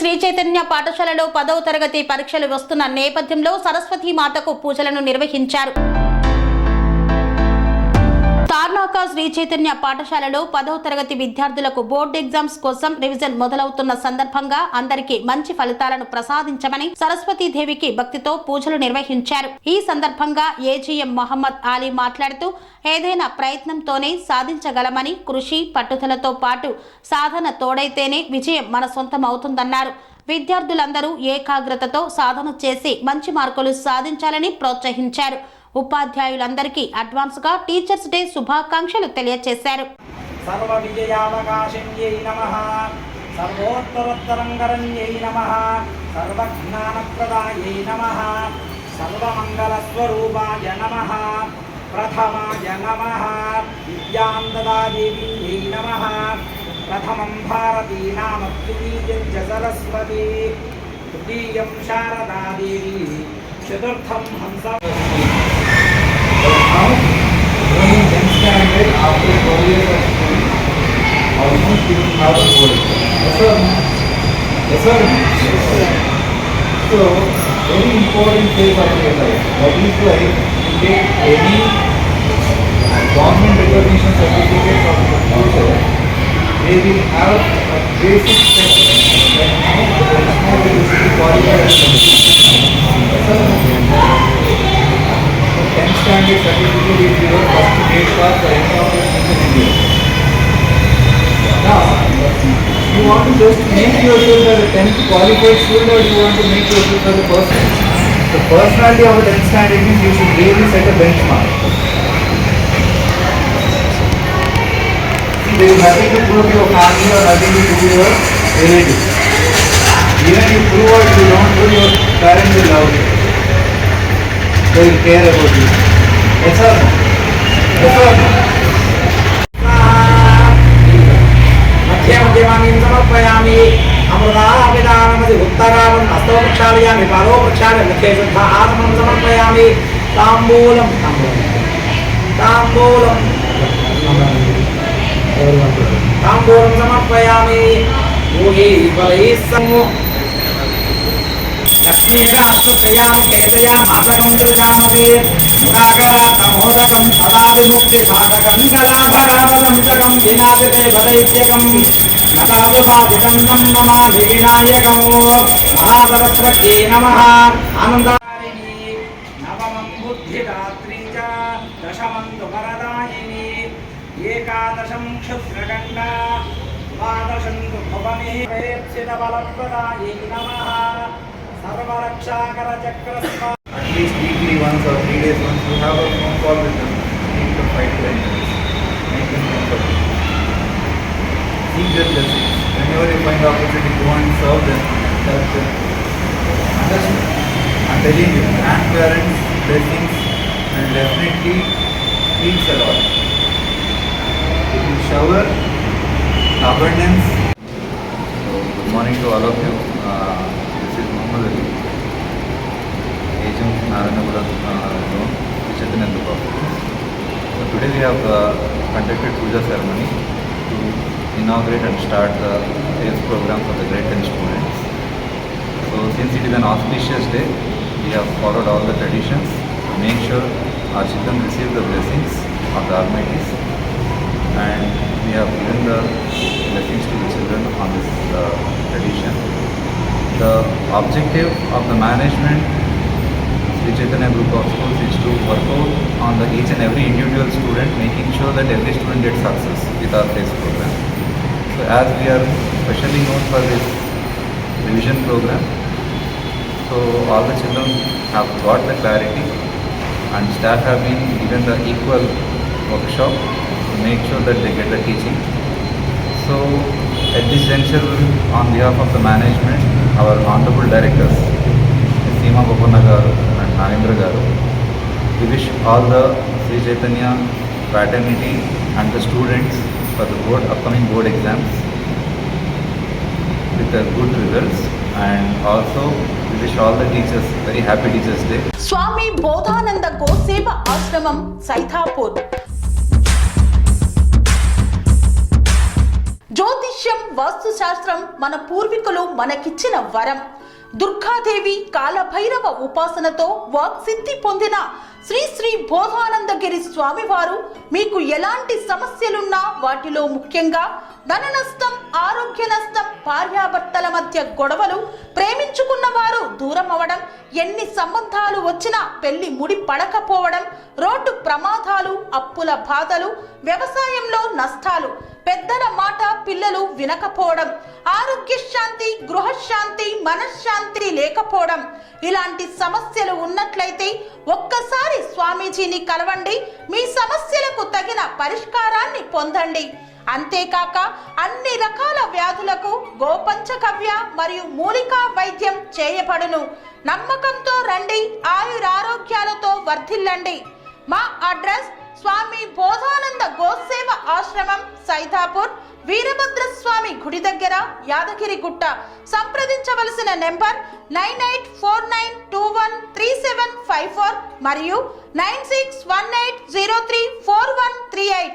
శ్రీ చైతన్య పాఠశాలలో 10వ తరగతి పరీక్షలు వస్తున్న నేపథ్యంలో సరస్వతి మాతకు పూజలను నిర్వహించారు. తార్నాక శ్రీ చైతన్య పాఠశాలలో 10వ తరగతి విద్యార్థులకు బోర్డు ఎగ్జామ్స్ కోసం రివిజన్ మొదలవుతున్న సందర్భంగా అందరికీ మంచి ఫలితాలను ప్రసాదించమని సరస్వతీ దేవికి భక్తితో పూజలు నిర్వహించారు. ఈ సందర్భంగా ఏజీఎం మహమ్మద్ అలీ మాట్లాడుతూ ఏదైనా ప్రయత్నంతోనే సాధించగలమని, కృషి పట్టుదలతో పాటు సాధన తోడైతేనే విజయం మన సొంతం అవుతుందన్నారు. విద్యార్థులందరూ ఏకాగ్రతతో సాధన చేసి మంచి మార్కులు సాధించాలని ప్రోత్సహించారు. ఉపాధ్యాయులందరికీ అడ్వాన్స్ గా టీచర్స్ డే శుభాకాంక్షలు తెలియజేశారు. సర్వ విజయావకాశంయై నమః, సర్వోత్తరోత్తరంగరణ్యై నమః, సర్వజ్ఞానప్రదాయై నమః, సర్వమంగళస్వరూపాయ నమః, ప్రథమాయ నమః, విద్యాందదాదేవ్యై నమః. ప్రథమం భారతీ నామ ద్వితీయం చ సరస్వతి, తృతీయం శారదాదేవి, చతుర్థం హంస. Now, going 10th standard after 4 years of school, almost you have a goal. Yes or no? Yes or no? Yes, sir. So, very important phase of your life. That is why you take any government recognition certificates of your future, they will have a basic step that now there is no way to qualify as a yes or no? 10th standard certificate is your first grade pass for any of your students in India. Now, you want to just make yourself as a 10th qualified student, or you want to make yourself as a person? The personality of a 10th standard means you should really set a benchmark. See, there is nothing to prove your family or nothing to prove your relatives. Even you prove what you don't do, your parents will love you. They will care about you. Yes or no? Yes or no? మధ్యమాన్ని సమర్పయామి. అమృతాభిధానమది ఉత్తరావం హస్తో ప్రక్షాళయామి, పాదో ప్రక్షాళయామి, ముఖే శుద్ధ ఆత్మం సమర్పయామి. తాంబూలం తాంబూలం తాంబూలం సమర్పయామి. యోగి బలైస్సము లక్ష్మీరాష్ట్రయామ కేతయా మాతకం దృశామవే మురాగరాతమోదకం సదావిముక్తి సాధకం కళాభరావసంచకం వినాశతే బలైత్యకం నతాదుపాదితం నమామి వినాయకం. మహాసరస్వత్యై నమః. ఆనందారిణి నవమం బుద్ధిదాత్రీ చ దశమం వరదాయిని ఏకాదశం క్షుద్రగండ ద్వాదశం భువనే ప్రేప్సిత బలప్రదాయై నమః. సర్వరక్షాకర చక్రస్వ. At least weekly once or 3 days once you have a phone call with them. Make them 5 to 10 minutes. Make them comfortable. Seek their blessings. Whenever you find the opportunity, go and serve them. Help them. Understand? I'm telling you, grandparents' blessings will definitely heals a lot. It will shower abundance. So, good morning to all of you. This is Muhammad Ali, agent Naranaguda zone, Chaitanya Duppa. So today we have conducted puja ceremony to inaugurate and start the sales program for the grade 10 students. So since it is an auspicious day, we have followed all the traditions to make sure our children receive the blessings of the Almighties, and we have given the blessings to the children on this tradition. The objective of the management Sri Chaitanya Group of Schools is to work out on each and every individual student, making sure that every student gets success with our PACE program. So as we are specially known for this revision program, so all the children have got the clarity, and staff have been given the equal workshop to make sure that they get the teaching. So at this juncture, on behalf of the management, our honorable directors, Seema Bappanna garu and Nagendra garu, we wish all the Sri Chaitanya fraternity and the students for the upcoming board exams with the good results, and also we wish all the teachers very happy Teachers Day. స్వామి బోధానంద గోసేవ ఆశ్రమం సైథాపూర్ జ్యోతిష్యం, వాస్తు శాస్త్రం మన పూర్వీకులు మనకిచ్చిన వరం. దుర్గాదేవి, కాలభైరవ ఉపాసనతో వాక్సిద్ధి పొందిన శ్రీ శ్రీ బోధానందగిరి స్వామివారు మీకు ఎలాంటి సమస్యలున్నా, వాటిలో ముఖ్యంగా ధన నష్టం, ఆరోగ్య నష్టం, భార్యాభర్తల మధ్య గొడవలు, ప్రేమించుకున్న వారు దూరం అవడం, ఎన్ని సంబంధాలు వచ్చినా పెళ్లి ముడి పడకపోవడం, రోడ్డు ప్రమాదాలు, అప్పుల బాధలు, వ్యవసాయంలో నష్టాలు, పెద్దల మాట పిల్లలు వినకపోవడం, ఆరోగ్య శాంతి, గృహశాంతి, మనశ్శాంతి లేకపోవడం, ఇలాంటి సమస్యలు ఉన్నట్లయితే ఒక్కసారి స్వామీజీని కలవండి. మీ సమస్యలకు తగిన పరిష్కారాన్ని పొందండి. అంతేకాక అన్ని రకాల వ్యాధులకు గోపంచగవ్య మరియు మూలికా వైద్యం చేయబడును. నమ్మకంతో రండి, ఆయురారోగ్యాలతో వర్ధిల్లండి. మా అడ్రస్ స్వామి బోధానంద గోసేవ ఆశ్రమం, సైదాపూర్, వీరభద్రస్వామి గుడి దగ్గర, యాదగిరిగుట్ట. సంప్రదించవలసిన నెంబర్ 9849213754 మరియు 9618034138.